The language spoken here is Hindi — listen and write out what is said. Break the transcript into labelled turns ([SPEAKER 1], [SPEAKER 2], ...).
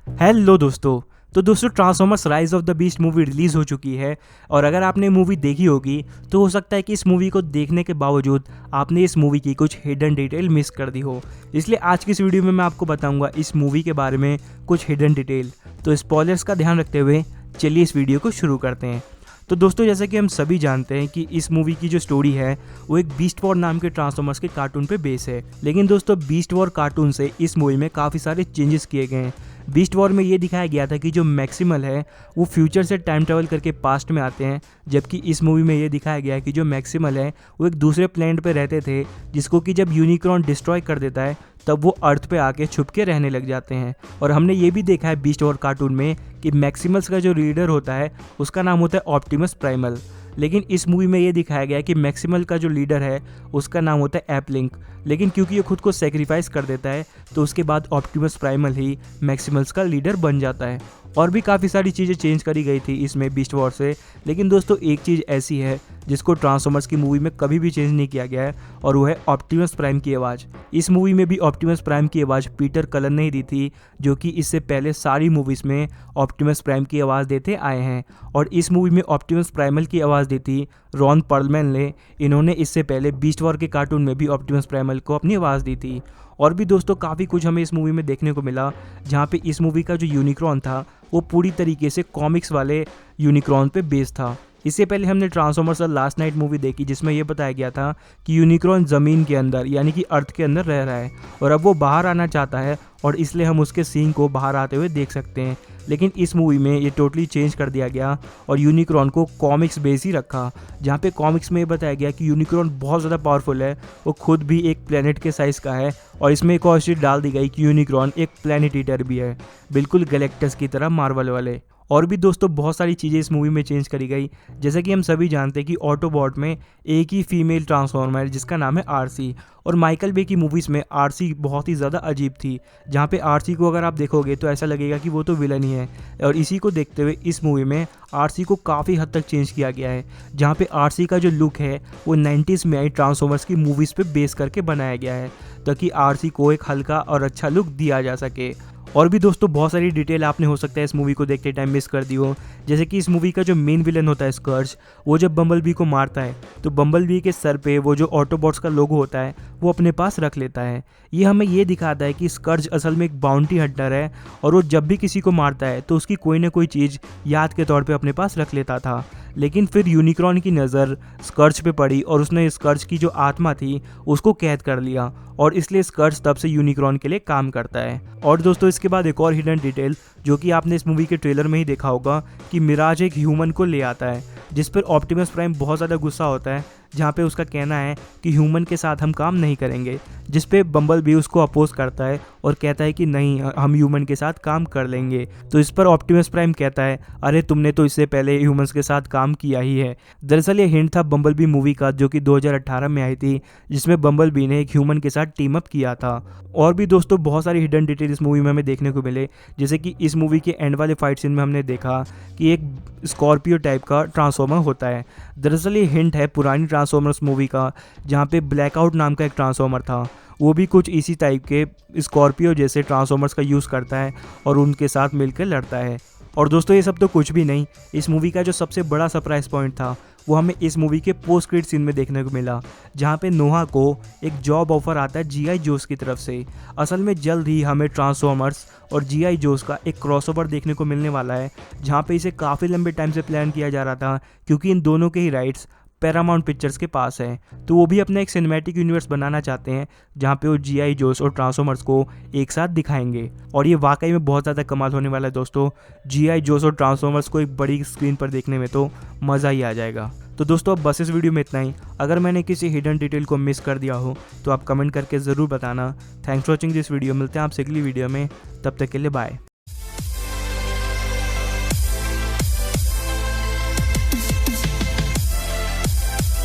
[SPEAKER 1] हेलो दोस्तों। तो दोस्तों transformers rise of the beast movie release हो चुकी है और अगर आपने मूवी देखी होगी तो हो सकता है कि इस मूवी को देखने के बावजूद आपने इस मूवी की कुछ हिडन डिटेल मिस कर दी हो। इसलिए आज की इस वीडियो में मैं आपको बताऊंगा इस मूवी के बारे में कुछ हिडन डिटेल। तो स्पॉयलर्स का ध्यान रखते हुए चलिए इस वीडियो को शुरू करते हैं। तो दोस्तों जैसे कि हम सभी जानते हैं कि इस मूवी की जो स्टोरी है वो एक बीस्ट वॉर नाम के ट्रांसफॉर्मर्स के कार्टून पे बेस है। लेकिन दोस्तों बीस्ट वॉर कार्टून से इस मूवी में काफ़ी सारे चेंजेस किए गए हैं। बीस्ट वॉर में ये दिखाया गया था कि जो मैक्सिमल है वो फ्यूचर से टाइम ट्रैवल करके पास्ट में आते हैं, जबकि इस मूवी में ये दिखाया गया है कि जो मैक्सिमल है वो एक दूसरे प्लेनेट पे रहते थे, जिसको कि जब यूनिक्रॉन डिस्ट्रॉय कर देता है तब वो अर्थ पे आके छुप के रहने लग जाते हैं। और हमने ये भी देखा है बीस्ट वॉर कार्टून में कि मैक्सिमल्स का जो लीडर होता है उसका नाम होता है ऑप्टिमस प्राइमल। लेकिन इस मूवी में ये दिखाया गया है कि मैक्सिमल का जो लीडर है उसका नाम होता है एपलिंक। लेकिन क्योंकि ये खुद को सेक्रीफाइस कर देता है तो उसके बाद ऑप्टिमस प्राइमल ही मैक्सिमल्स का लीडर बन जाता है। और भी काफ़ी सारी चीज़ें चेंज करी गई थी इसमें बीस्ट वॉर से। लेकिन दोस्तों एक चीज़ ऐसी है जिसको ट्रांसफॉर्मर्स की मूवी में कभी भी चेंज नहीं किया गया है और वो है ऑप्टिमस प्राइम की आवाज़। इस मूवी में भी ऑप्टिमस प्राइम की आवाज़ पीटर कलन ने ही दी थी, जो कि इससे पहले सारी मूवीज़ में ऑप्टिमस प्राइम की आवाज़ देते आए हैं। और इस मूवी में ऑप्टिमस प्राइमल की आवाज़ दी थी रॉन पर्लमैन ने। इन्होंने इससे पहले बीस्ट वॉर के कार्टून में भी ऑप्टिमस प्राइमल को अपनी आवाज़ दी थी। और भी दोस्तों काफ़ी कुछ हमें इस मूवी में देखने को मिला, जहाँ पे इस मूवी का जो यूनिक्रॉन था वो पूरी तरीके से कॉमिक्स वाले यूनिक्रॉन पे बेस्ड था। इससे पहले हमने transformers the last night movie देखी जिसमें यह बताया गया था कि यूनिक्रॉन ज़मीन के अंदर यानी कि अर्थ के अंदर रह रहा है और अब वो बाहर आना चाहता है और इसलिए हम उसके सीन को बाहर आते हुए देख सकते हैं। लेकिन इस मूवी में ये टोटली चेंज कर दिया गया और यूनिक्रॉन को कॉमिक्स बेस ही रखा, जहाँ पे कॉमिक्स में ये बताया गया कि यूनिक्रॉन बहुत ज़्यादा पावरफुल है, वो खुद भी एक प्लेनेट के साइज़ का है। और इसमें एक और चीज़ डाल दी गई कि यूनिक्रॉन एक प्लेनेट ईटर भी है, बिल्कुल गैलेक्टस की तरह मार्वल वाले। और भी दोस्तों बहुत सारी चीज़ें इस मूवी में चेंज करी गई। जैसे कि हम सभी जानते हैं कि ऑटोबॉट में एक ही फीमेल ट्रांसफॉर्मर है जिसका नाम है आरसी। और माइकल बे की मूवीज़ में आरसी बहुत ही ज़्यादा अजीब थी, जहाँ पे आरसी को अगर आप देखोगे तो ऐसा लगेगा कि वो तो विलन ही है। और इसी को देखते हुए इस मूवी में आरसी को काफ़ी हद तक चेंज किया गया है, जहाँ पे आरसी का जो लुक है वो 90s में आई ट्रांसफॉर्मर्स की मूवीज़ पे बेस करके बनाया गया है, ताकि आरसी को एक हल्का और अच्छा लुक दिया जा सके। और भी दोस्तों बहुत सारी डिटेल आपने हो सकता है इस मूवी को देखते टाइम मिस कर दी हो। जैसे कि इस मूवी का जो मेन विलन होता है स्कर्ज, वो जब बम्बल बी को मारता है तो बम्बल बी के सर पे वो जो ऑटोबॉट्स का लोगो होता है वो अपने पास रख लेता है। ये हमें ये दिखाता है कि स्कर्ज असल में एक बाउंटी हंटर है और वो जब भी किसी को मारता है तो उसकी कोई ना कोई चीज़ याद के तौर पे अपने पास रख लेता था। लेकिन फिर यूनिक्रॉन की नज़र स्कर्ज पे पड़ी और उसने स्कर्ज की जो आत्मा थी उसको कैद कर लिया और इसलिए स्कर्ज तब से यूनिक्रॉन के लिए काम करता है। और दोस्तों इसके बाद एक और हिडन डिटेल जो कि आपने इस मूवी के ट्रेलर में ही देखा होगा कि मिराज एक ह्यूमन को ले आता है, जिस पर ऑप्टिमस प्राइम बहुत ज़्यादा गुस्सा होता है, जहाँ पे उसका कहना है कि ह्यूमन के साथ हम काम नहीं करेंगे। जिस पे बम्बल भी उसको अपोज करता है और कहता है कि नहीं, हम ह्यूमन के साथ काम कर लेंगे। तो इस पर ऑप्टिमस प्राइम कहता है अरे तुमने तो इससे पहले ह्यूमंस के साथ काम किया ही है। दरअसल ये हिंट था बम्बल बी मूवी का जो कि 2018 में आई थी, जिसमें बम्बल बी ने एक ह्यूमन के साथ टीम अप किया था। और भी दोस्तों बहुत सारी हिडन डिटेल इस मूवी में हमें देखने को मिले। जैसे कि इस मूवी के एंड वाले फाइट सीन में हमने देखा कि एक स्कॉर्पियो टाइप का ट्रांसफॉर्मर होता है। दरअसल ये हिंट है पुरानी ट्रांसफॉर्मर्स मूवी का, जहाँ पे ब्लैकआउट नाम का एक ट्रांसफॉर्मर था, वो भी कुछ इसी टाइप के स्कॉर्पियो जैसे ट्रांसफॉर्मर्स का यूज़ करता है और उनके साथ मिलकर लड़ता है। और दोस्तों ये सब तो कुछ भी नहीं, इस मूवी का जो सबसे बड़ा सरप्राइज पॉइंट था वो हमें इस मूवी के पोस्ट क्रेडिट सीन में देखने को मिला, जहाँ पे नोहा को एक जॉब ऑफर आता है जीआई जोस की तरफ से। असल में जल्द ही हमें ट्रांसफॉर्मर्स और जीआई जोस का एक क्रॉसओवर देखने को मिलने वाला है, जहाँ पे इसे काफ़ी लंबे टाइम से प्लान किया जा रहा था, क्योंकि इन दोनों के ही राइट्स पैरामाउंट पिक्चर्स के पास है। तो वो भी अपना एक सिनेमैटिक यूनिवर्स बनाना चाहते हैं, जहाँ पे वो जीआई जोस और ट्रांसफॉर्मर्स को एक साथ दिखाएंगे। और ये वाकई में बहुत ज़्यादा कमाल होने वाला है दोस्तों। जीआई जोस और ट्रांसफॉर्मर्स को एक बड़ी स्क्रीन पर देखने में तो मज़ा ही आ जाएगा। तो दोस्तों अब बस इस वीडियो में इतना ही। अगर मैंने किसी हिडन डिटेल को मिस कर दिया हो तो आप कमेंट करके ज़रूर बताना। Thanks for watching this video. मिलते हैं आपसे अगली वीडियो में, तब तक के लिए बाय।